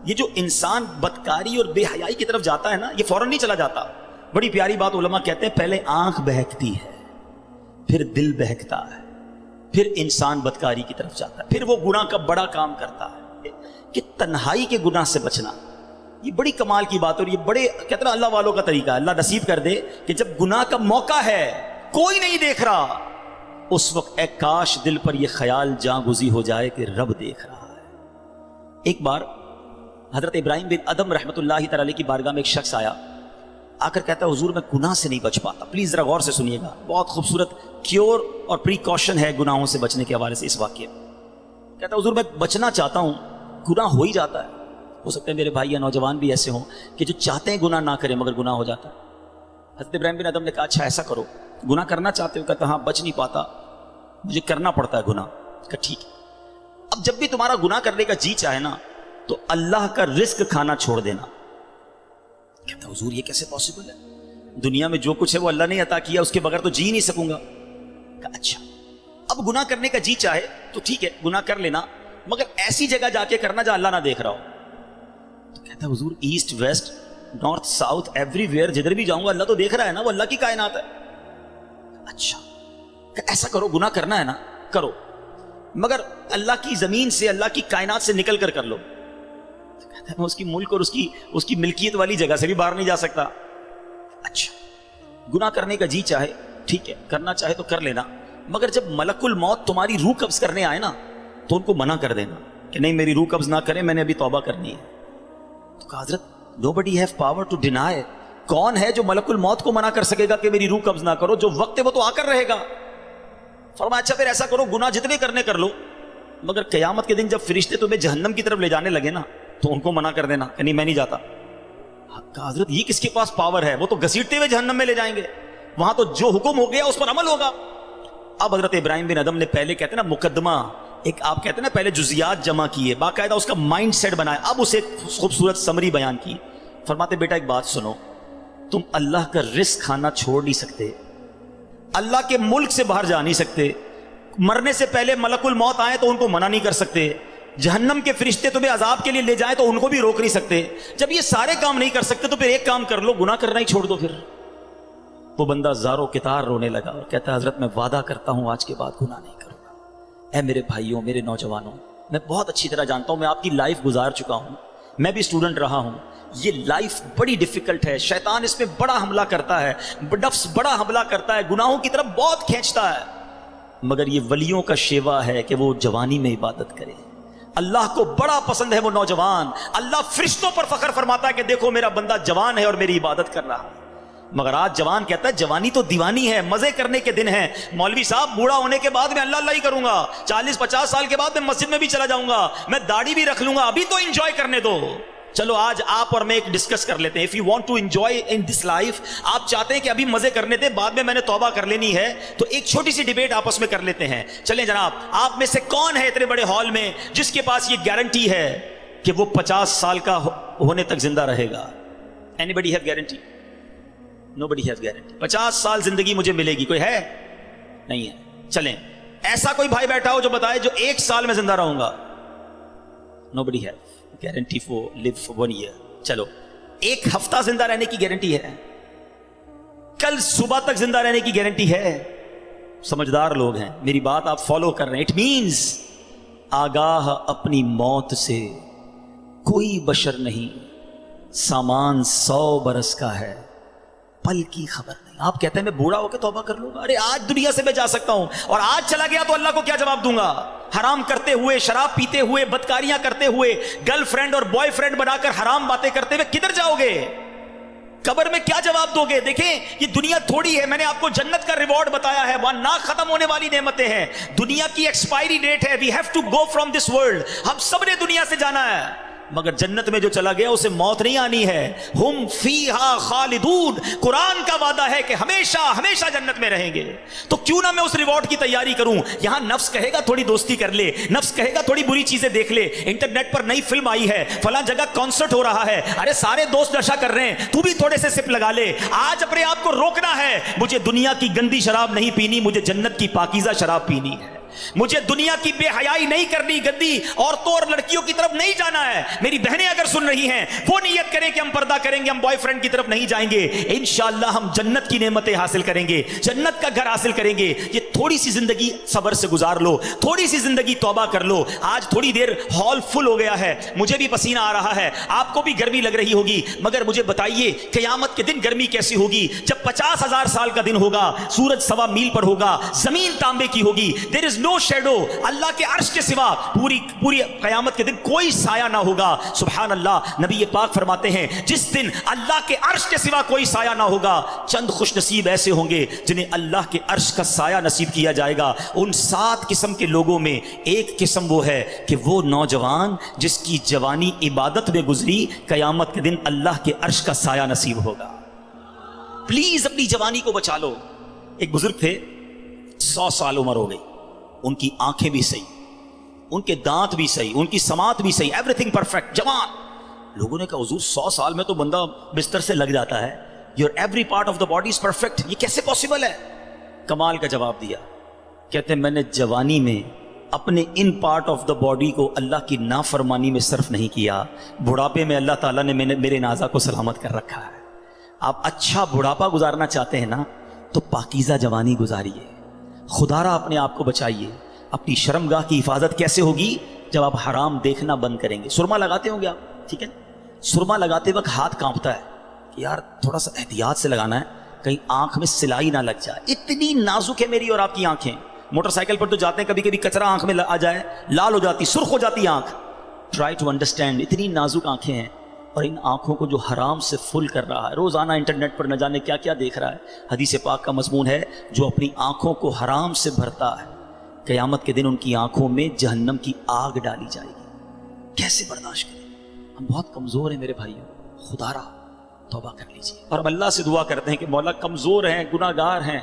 یہ جو انسان بدکاری اور بے حیائی کی طرف جاتا ہے نا، یہ فوراً نہیں چلا جاتا. بڑی پیاری بات علماء کہتے ہیں، پہلے آنکھ بہکتی ہے، پھر دل بہکتا ہے، پھر انسان بدکاری کی طرف جاتا ہے، پھر وہ گناہ کا بڑا کام کرتا ہے. کہ تنہائی کے گناہ سے بچنا یہ بڑی کمال کی بات ہے، اور یہ بڑے کہتے ہیں اللہ والوں کا طریقہ ہے. اللہ نصیب کر دے کہ جب گناہ کا موقع ہے، کوئی نہیں دیکھ رہا، اس وقت اے کاش دل پر یہ خیال جاں گزی ہو جائے کہ رب دیکھ رہا ہے. ایک بار حضرت ابراہیم بن ادم رحمۃ اللہ تعالی کی بارگاہ میں ایک شخص آیا، آ کر کہتا ہے حضور میں گناہ سے نہیں بچ پاتا. پلیز ذرا غور سے سنیے گا، بہت خوبصورت کیور اور پریکاشن ہے گناہوں سے بچنے کے حوالے سے اس واقعے میں. کہتا ہے حضور میں بچنا چاہتا ہوں، گناہ ہو ہی جاتا ہے. ہو سکتا ہے میرے بھائی یا نوجوان بھی ایسے ہوں کہ جو چاہتے ہیں گناہ نہ کریں مگر گناہ ہو جاتا ہے. حضرت ابراہیم بن ادم نے کہا اچھا ایسا کرو، گناہ کرنا چاہتے ہو؟ کہتا ہاں بچ نہیں پاتا، مجھے کرنا پڑتا ہے گناہ. کہا ٹھیک ہے، اب جب بھی تمہارا گناہ کرنے کا جی چاہے نا تو اللہ کا رزق کھانا چھوڑ دینا. کہتا حضور یہ کیسے پاسبل ہے؟ دنیا میں جو کچھ ہے وہ اللہ نے عطا کیا، اس کے بغیر تو جی نہیں سکوں گا. کہا اچھا اب گناہ کرنے کا جی چاہے تو ٹھیک ہے گناہ کر لینا، مگر ایسی جگہ جا کے کرنا جہاں اللہ نہ دیکھ رہا ہو. تو کہتا حضور east west north south every where جدھر بھی جاؤں گا اللہ تو دیکھ رہا ہے نا، وہ اللہ کی کائنات ہے. اچھا ایسا کرو، گناہ کرنا ہے نا کرو، مگر اللہ کی زمین سے اللہ کی کائنات سے نکل کر لو. تو کہتا ہے میں اس کی ملک اور اس کی ملکیت والی جگہ سے بھی باہر نہیں جا سکتا. اچھا گناہ کرنے کا جی چاہے ٹھیک ہے، کرنا چاہے تو کر لینا، مگر جب ملک الموت تمہاری روح قبض کرنے آئے نا تو ان کو منع کر دینا کہ نہیں میری روح قبض نہ کریں، میں نے ابھی توبہ کرنی ہے. تو کہا حضرت nobody have power to deny. کون ہے جو ملک الموت کو منع کر سکے گا کہ میری روح قبض نہ کرو؟ جو وقت ہے وہ تو آ کر رہے گا. فرمایا اچھا پھر ایسا کرو، گناہ جتنے کرنے کر لو، مگر قیامت کے دن جب فرشتے تمہیں جہنم کی طرف لے جانے لگے نا تو ان کو منع کر دینا کہ نہیں میں نہیں جاتا. کہا حضرت یہ کس کے پاس پاور ہے؟ وہ تو گھسیٹتے ہوئے جہنم میں لے جائیں گے، وہاں تو جو حکم ہو گیا اس پر عمل ہوگا. اب حضرت ابراہیم بن ادم نے پہلے کہتے ہیں نا مقدمہ، ایک آپ کہتے ہیں نا پہلے جزیات جمع کیے، باقاعدہ اس کا مائنڈ سیٹ بنایا، اب اسے خوبصورت سمری بیان کی. فرماتے بیٹا ایک بات سنو، تم اللہ کا رزق کھانا چھوڑ نہیں سکتے، اللہ کے ملک سے باہر جا نہیں سکتے، مرنے سے پہلے ملک الموت آئے تو ان کو منع نہیں کر سکتے، جہنم کے فرشتے تمہیں عذاب کے لیے لے جائیں تو ان کو بھی روک نہیں سکتے. جب یہ سارے کام نہیں کر سکتے تو پھر ایک کام کر لو، گناہ کرنا ہی چھوڑ دو. پھر وہ بندہ زاروں کتار رونے لگا اور کہتا ہے حضرت میں وعدہ کرتا ہوں آج کے بعد گناہ نہیں کروں گا. اے میرے بھائیوں میرے نوجوانوں، میں بہت اچھی طرح جانتا ہوں، میں آپ کی لائف گزار چکا ہوں، میں بھی اسٹوڈنٹ رہا ہوں. یہ لائف بڑی ڈیفیکلٹ ہے، شیطان اس میں بڑا حملہ کرتا ہے، نفس بڑا حملہ کرتا ہے، گناہوں کی طرف بہت کھینچتا ہے. مگر یہ ولیوں کا شیوا ہے کہ وہ جوانی میں عبادت کرے. اللہ کو بڑا پسند ہے وہ نوجوان. اللہ فرشتوں پر فخر فرماتا ہے کہ دیکھو میرا بندہ جوان ہے اور میری عبادت کر رہا ہے. مگر آج جوان کہتا ہے جوانی تو دیوانی ہے، مزے کرنے کے دن ہیں. مولوی صاحب بوڑھا ہونے کے بعد میں اللہ اللہ ہی کروں گا، 40-50 سال کے بعد میں مسجد میں بھی چلا جاؤں گا، میں داڑھی بھی رکھ لوں گا، ابھی تو انجوائے کرنے دو. چلو آج آپ اور میں ایک ڈسکس کر لیتے ہیں. If you want to enjoy in this life، آپ چاہتے ہیں کہ ابھی مزے کرنے دیں، بعد میں نے توبہ کر لینی ہے، تو ایک چھوٹی سی ڈیبیٹ آپس میں کر لیتے ہیں. چلیں جناب، آپ میں سے کون ہے اتنے بڑے ہال میں جس کے پاس یہ گارنٹی ہے کہ وہ 50 سال کا ہونے تک زندہ رہے گا؟ Anybody have guarantee? Nobody has guarantee. 50 سال زندگی مجھے ملے گی، کوئی ہے؟ نہیں ہے. چلیں ایسا کوئی بھائی بیٹھا ہو جو بتائے جو 1 سال میں زندہ رہوں گا؟ Nobody has guarantee for live for 1 year. چلو 1 ہفتہ زندہ رہنے کی گارنٹی ہے، کل صبح تک زندہ رہنے کی گارنٹی ہے. سمجھدار لوگ ہیں، میری بات آپ فالو کر رہے ہیں. اٹ مینز آگاہ اپنی موت سے کوئی بشر نہیں، سامان 100 برس کا ہے، پل کی خبر نہیں. آپ کہتے ہیں میں بوڑھا ہو کے توبہ کر لوں گا. ارے آج دنیا سے میں جا سکتا ہوں اور آج چلا گیا تو اللہ کو کیا جواب دوں گا؟ حرام کرتے ہوئے، شراب پیتے ہوئے، بدکاریاں کرتے ہوئے، گرل فرینڈ اور بوائے فرینڈ بنا کر حرام باتیں کرتے ہوئے کدھر جاؤ گے؟ قبر میں کیا جواب دو گے؟ دیکھیں یہ دنیا تھوڑی ہے، میں نے آپ کو جنت کا ریوارڈ بتایا ہے، وہاں نہ ختم ہونے والی نعمتیں ہیں. دنیا کی ایکسپائری ڈیٹ ہے، we have to go from this world. ہم سب نے دنیا سے جانا ہے، مگر جنت میں جو چلا گیا اسے موت نہیں آنی ہے. ہم فیہا خالدون، قرآن کا وعدہ ہے کہ ہمیشہ ہمیشہ جنت میں رہیں گے. تو کیوں نہ میں اس ریوارڈ کی تیاری کروں؟ یہاں نفس کہے گا تھوڑی دوستی کر لے، نفس کہے گا تھوڑی بری چیزیں دیکھ لے، انٹرنیٹ پر نئی فلم آئی ہے، فلاں جگہ کانسرٹ ہو رہا ہے، ارے سارے دوست نشہ کر رہے ہیں، تو بھی تھوڑے سے سپ لگا لے. آج اپنے آپ کو روکنا ہے، مجھے دنیا کی گندی شراب نہیں پینی، مجھے جنت کی پاکیزہ شراب پینی ہے. مجھے دنیا کی بے حیائی نہیں کرنی، گندی عورتوں اور لڑکیوں کی طرف نہیں جانا ہے. میری بہنیں اگر سن رہی ہیں وہ نیت کریں کہ ہم پردہ کریں گے، ہم بوائے فرینڈ کی طرف نہیں جائیں گے. انشاءاللہ ہم جنت کی نعمتیں حاصل کریں گے، جنت کا گھر حاصل کریں گے. یہ تھوڑی سی زندگی صبر سے گزار لو، تھوڑی سی زندگی توبہ کر لو. آج تھوڑی دیر ہال فل ہو گیا ہے، مجھے بھی پسینہ آ رہا ہے، آپ کو بھی گرمی لگ رہی ہوگی، مگر مجھے بتائیے قیامت کے دن گرمی کیسی ہوگی؟ جب 50,000 سال کا دن ہوگا، سورج 1.25 میل پر ہوگا، زمین تانبے کی ہوگی، دیر از نو شیڈو، اللہ کے عرش کے سوا پوری قیامت کے دن کوئی سایہ نہ ہوگا. سبحان اللہ. نبی پاک فرماتے ہیں جس دن اللہ کے عرش کے سوا کوئی سایہ نہ ہوگا، چند خوش نصیب ایسے ہوں گے جنہیں اللہ کے عرش کا سایہ نصیب کیا جائے گا. ان 7 قسم کے لوگوں میں ایک قسم وہ ہے کہ وہ نوجوان جس کی جوانی عبادت میں گزری، قیامت کے دن اللہ کے عرش کا سایہ نصیب ہوگا. پلیز اپنی جوانی کو بچا لو. ایک بزرگ تھے، 100 سال عمر ہو گئی، ان کی آنکھیں بھی صحیح، ان کے دانت بھی صحیح، ان کی سماعت بھی صحیح، ایوری تھنگ پرفیکٹ، جوان. لوگوں نے کہا حضور 100 سال میں تو بندہ بستر سے لگ جاتا ہے، your every part of the body is perfect, یہ کیسے پاسبل ہے؟ کمال کا جواب دیا. کہتے ہیں میں نے جوانی میں اپنے in part of the body کو اللہ کی نافرمانی میں صرف نہیں کیا، بڑھاپے میں اللہ تعالیٰ نے میرے نازا کو سلامت کر رکھا ہے. آپ اچھا بڑھاپا گزارنا چاہتے ہیں نا تو پاکیزہ جوانی گزاریے، خدا را اپنے آپ کو بچائیے. اپنی شرمگاہ کی حفاظت کیسے ہوگی؟ جب آپ حرام دیکھنا بند کریں گے. سرما لگاتے ہوں گے آپ، ٹھیک ہے؟ سرما لگاتے وقت ہاتھ کانپتا ہے کہ یار تھوڑا سا احتیاط سے لگانا ہے، کہیں آنکھ میں سلائی نہ لگ جائے. اتنی نازک ہے میری اور آپ کی آنکھیں. موٹر سائیکل پر تو جاتے ہیں، کبھی کبھی کچرا آنکھ میں آ جائے، لال ہو جاتی، سرخ ہو جاتی آنکھ. ٹرائی ٹو انڈرسٹینڈ، اتنی نازک آنکھیں ہیں، اور ان آنکھوں کو جو حرام سے فل کر رہا ہے، روزانہ انٹرنیٹ پر نہ جانے کیا کیا دیکھ رہا ہے. حدیث پاک کا مضمون ہے جو اپنی آنکھوں کو حرام سے بھرتا ہے، قیامت کے دن ان کی آنکھوں میں جہنم کی آگ ڈالی جائے گی. کیسے برداشت کریں؟ ہم بہت کمزور ہیں میرے بھائیوں، خدا را توبہ کر لیجیے. اور ہم اللہ سے دعا کرتے ہیں کہ مولا کمزور ہیں، گناہ گار ہیں،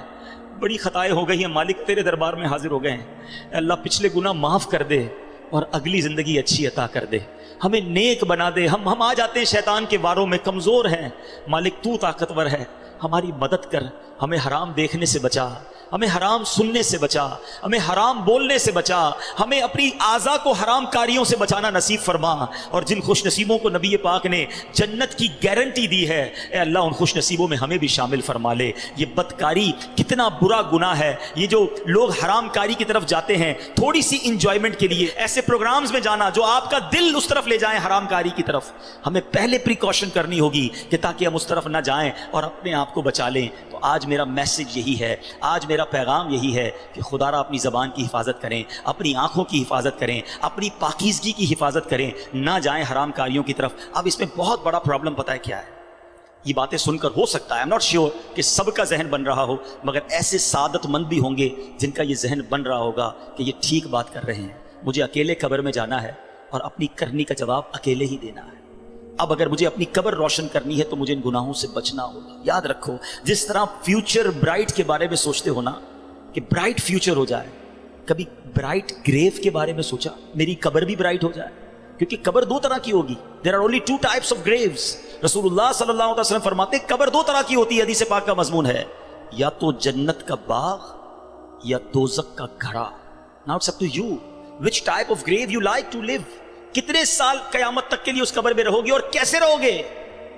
بڑی خطائیں ہو گئی ہیں، مالک تیرے دربار میں حاضر ہو گئے ہیں. اللہ پچھلے گناہ معاف کر دے اور اگلی زندگی اچھی عطا کر دے، ہمیں نیک بنا دے. ہم آ جاتے ہیں شیطان کے واروں میں، کمزور ہیں. مالک تو طاقتور ہے، ہماری مدد کر، ہمیں حرام دیکھنے سے بچا، ہمیں حرام سننے سے بچا، ہمیں حرام بولنے سے بچا، ہمیں اپنی اعضاء کو حرام کاریوں سے بچانا نصیب فرما. اور جن خوش نصیبوں کو نبی پاک نے جنت کی گارنٹی دی ہے، اے اللہ ان خوش نصیبوں میں ہمیں بھی شامل فرما لے. یہ بدکاری کتنا برا گناہ ہے. یہ جو لوگ حرام کاری کی طرف جاتے ہیں تھوڑی سی انجوائمنٹ کے لیے، ایسے پروگرامز میں جانا جو آپ کا دل اس طرف لے جائیں حرام کاری کی طرف، ہمیں پہلے پریکاشن کرنی ہوگی کہ تاکہ ہم اس طرف نہ جائیں اور اپنے آپ کو بچا لیں. تو آج میرا میسج یہی ہے، آج میرا پیغام یہی ہے کہ خدا را اپنی زبان کی حفاظت کریں، اپنی آنکھوں کی حفاظت کریں، اپنی پاکیزگی کی حفاظت کریں، نہ جائیں حرام کاریوں کی طرف. اب اس میں بہت بڑا پرابلم پتہ ہے کیا ہے؟ یہ باتیں سن کر ہو سکتا ہے، I'm not sure کہ سب کا ذہن بن رہا ہو، مگر ایسے سعادت مند بھی ہوں گے جن کا یہ ذہن بن رہا ہوگا کہ یہ ٹھیک بات کر رہے ہیں، مجھے اکیلے قبر میں جانا ہے اور اپنی کرنی کا جواب اکیلے ہی دینا ہے. اب اگر مجھے اپنی قبر روشن کرنی ہے تو مجھے ان گناہوں سے بچنا ہوگا. یاد رکھو، جس طرح فیوچر برائٹ کے بارے میں سوچتے ہو نا کہ برائٹ فیوچر ہو جائے، کبھی برائٹ گریو کے بارے میں سوچا میری قبر بھی برائٹ ہو جائے؟ کیونکہ قبر 2 طرح کی ہوگی. There are only 2 types of graves. رسول اللہ صلی اللہ علیہ وسلم فرماتے ہیں قبر 2 طرح کی ہوتی ہے. حدیث پاک کا مضمون ہے یا تو جنت کا باغ یا دوزخ کا گھڑا. Now it's up to you which type of grave you like to live. کتنے سال قیامت تک کے لیے اس قبر میں رہو گے اور کیسے رہو گے؟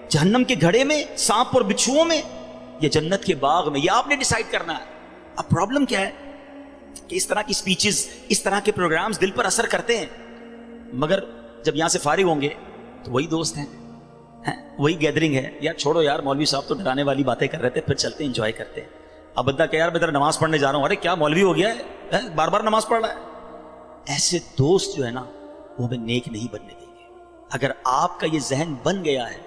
جہنم کے گھڑے میں، سانپ اور بچھوؤں میں، یا جنت کے باغ میں؟ یہ آپ نے ڈیسائیڈ کرنا ہے. اب پرابلم کیا ہے کہ اس طرح کی سپیچز، اس طرح کے پروگرامز دل پر اثر کرتے ہیں، مگر جب یہاں سے فارغ ہوں گے تو وہی دوست ہیں، وہی گیدرنگ ہے. یار چھوڑو یار، مولوی صاحب تو ڈرانے والی باتیں کر رہے تھے، پھر چلتے ہیں انجوائے کرتے ہیں. اب بندہ کہ یار میں ذرا نماز پڑھنے جا رہا ہوں، ارے کیا مولوی ہو گیا ہے، بار بار نماز پڑھ رہا ہے. ایسے دوست جو ہے نا وہ ہمیں نیک نہیں بننے دیں گے. اگر آپ کا یہ ذہن بن گیا ہے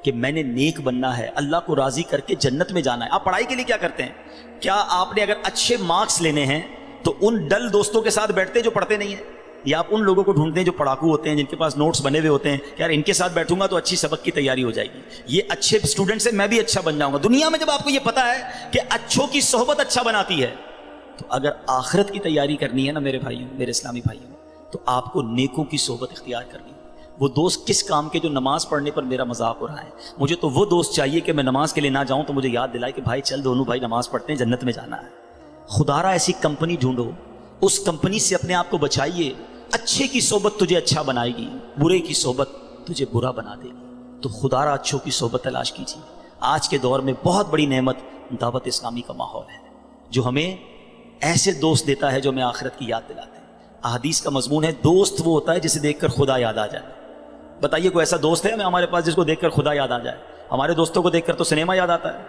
کہ میں نے نیک بننا ہے، اللہ کو راضی کر کے جنت میں جانا ہے. آپ پڑھائی کے لیے کیا کرتے ہیں؟ کیا آپ نے اگر اچھے مارکس لینے ہیں تو ان ڈل دوستوں کے ساتھ بیٹھتے ہیں جو پڑھتے نہیں ہیں، یا آپ ان لوگوں کو ڈھونڈتے ہیں جو پڑھاکو ہوتے ہیں، جن کے پاس نوٹس بنے ہوئے ہوتے ہیں کہ یار ان کے ساتھ بیٹھوں گا تو اچھی سبق کی تیاری ہو جائے گی، یہ اچھے اسٹوڈنٹ سے میں بھی اچھا بن جاؤں گا. دنیا میں جب آپ کو یہ پتا ہے کہ اچھوں کی صحبت اچھا بناتی ہے، تو اگر آخرت کی تیاری کرنی ہے نا میرے بھائیوں، میرے اسلامی بھائیوں، تو آپ کو نیکوں کی صحبت اختیار کرنی ہے. وہ دوست کس کام کے جو نماز پڑھنے پر میرا مذاق ہو رہا ہے؟ مجھے تو وہ دوست چاہیے کہ میں نماز کے لیے نہ جاؤں تو مجھے یاد دلائے کہ بھائی چل دونوں بھائی نماز پڑھتے ہیں، جنت میں جانا ہے. خدا را ایسی کمپنی ڈھونڈو اس کمپنی سے اپنے آپ کو بچائیے. اچھے کی صحبت تجھے اچھا بنائے گی, برے کی صحبت تجھے برا بنا دے گی. تو خدا را اچھوں کی صحبت تلاش کیجیے. آج کے دور میں بہت بڑی نعمت دعوت اسلامی کا ماحول ہے, جو ہمیں ایسے دوست دیتا ہے جو ہمیں آخرت کی یاد دلاتے ہیں. احادیث کا مضمون ہے, دوست وہ ہوتا ہے جسے دیکھ کر خدا یاد آ جائے. بتائیے کوئی ایسا دوست ہے ہمارے پاس جس کو دیکھ کر خدا یاد آ جائے؟ ہمارے دوستوں کو دیکھ کر تو سنیما یاد آتا ہے,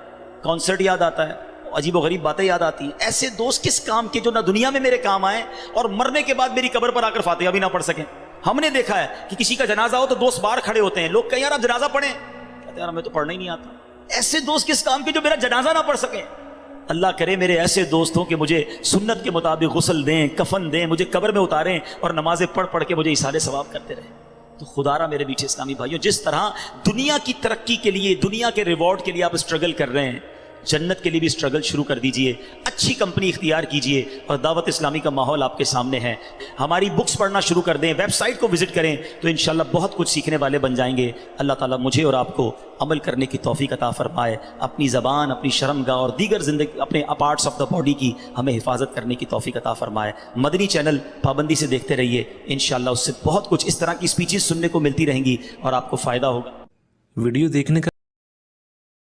کانسرٹ یاد آتا ہے, عجیب و غریب باتیں یاد آتی ہیں. ایسے دوست کس کام کے جو نہ دنیا میں میرے کام آئیں اور مرنے کے بعد میری قبر پر آ کر فاتحہ بھی نہ پڑھ سکیں. ہم نے دیکھا ہے کہ کسی کا جنازہ ہو تو دوست باہر کھڑے ہوتے ہیں, لوگ کہیں یار آپ جنازہ پڑھیں, کہتے ہیں یار ہمیں تو پڑھنا ہی نہیں آتا. ایسے دوست کس کام کے جو میرا جنازہ نہ پڑھ سکیں؟ اللہ کرے میرے ایسے دوست ہوں کہ مجھے سنت کے مطابق غسل دیں, کفن دیں, مجھے قبر میں اتاریں اور نمازیں پڑھ پڑھ کے مجھے ایصال ثواب کرتے رہیں. تو خدا را میرے میٹھے اسلامی بھائیوں, جس طرح دنیا کی ترقی کے لیے, دنیا کے ریوارڈ کے لیے آپ اسٹرگل کر رہے ہیں, جنت کے لیے بھی اسٹرگل شروع کر دیجئے. اچھی کمپنی اختیار کیجئے اور دعوت اسلامی کا ماحول آپ کے سامنے ہے. ہماری بکس پڑھنا شروع کر دیں, ویب سائٹ کو وزٹ کریں, تو انشاءاللہ بہت کچھ سیکھنے والے بن جائیں گے. اللہ تعالیٰ مجھے اور آپ کو عمل کرنے کی توفیق عطا فرمائے. اپنی زبان, اپنی شرمگاہ اور دیگر زندگی اپنے پارٹس آف دا باڈی کی ہمیں حفاظت کرنے کی توفیق عطا فرمائے. مدنی چینل پابندی سے دیکھتے رہیے, انشاءاللہ اس سے بہت کچھ اس طرح کی اسپیچز سننے کو ملتی رہیں گی اور آپ کو فائدہ ہوگا. ویڈیو دیکھنے کا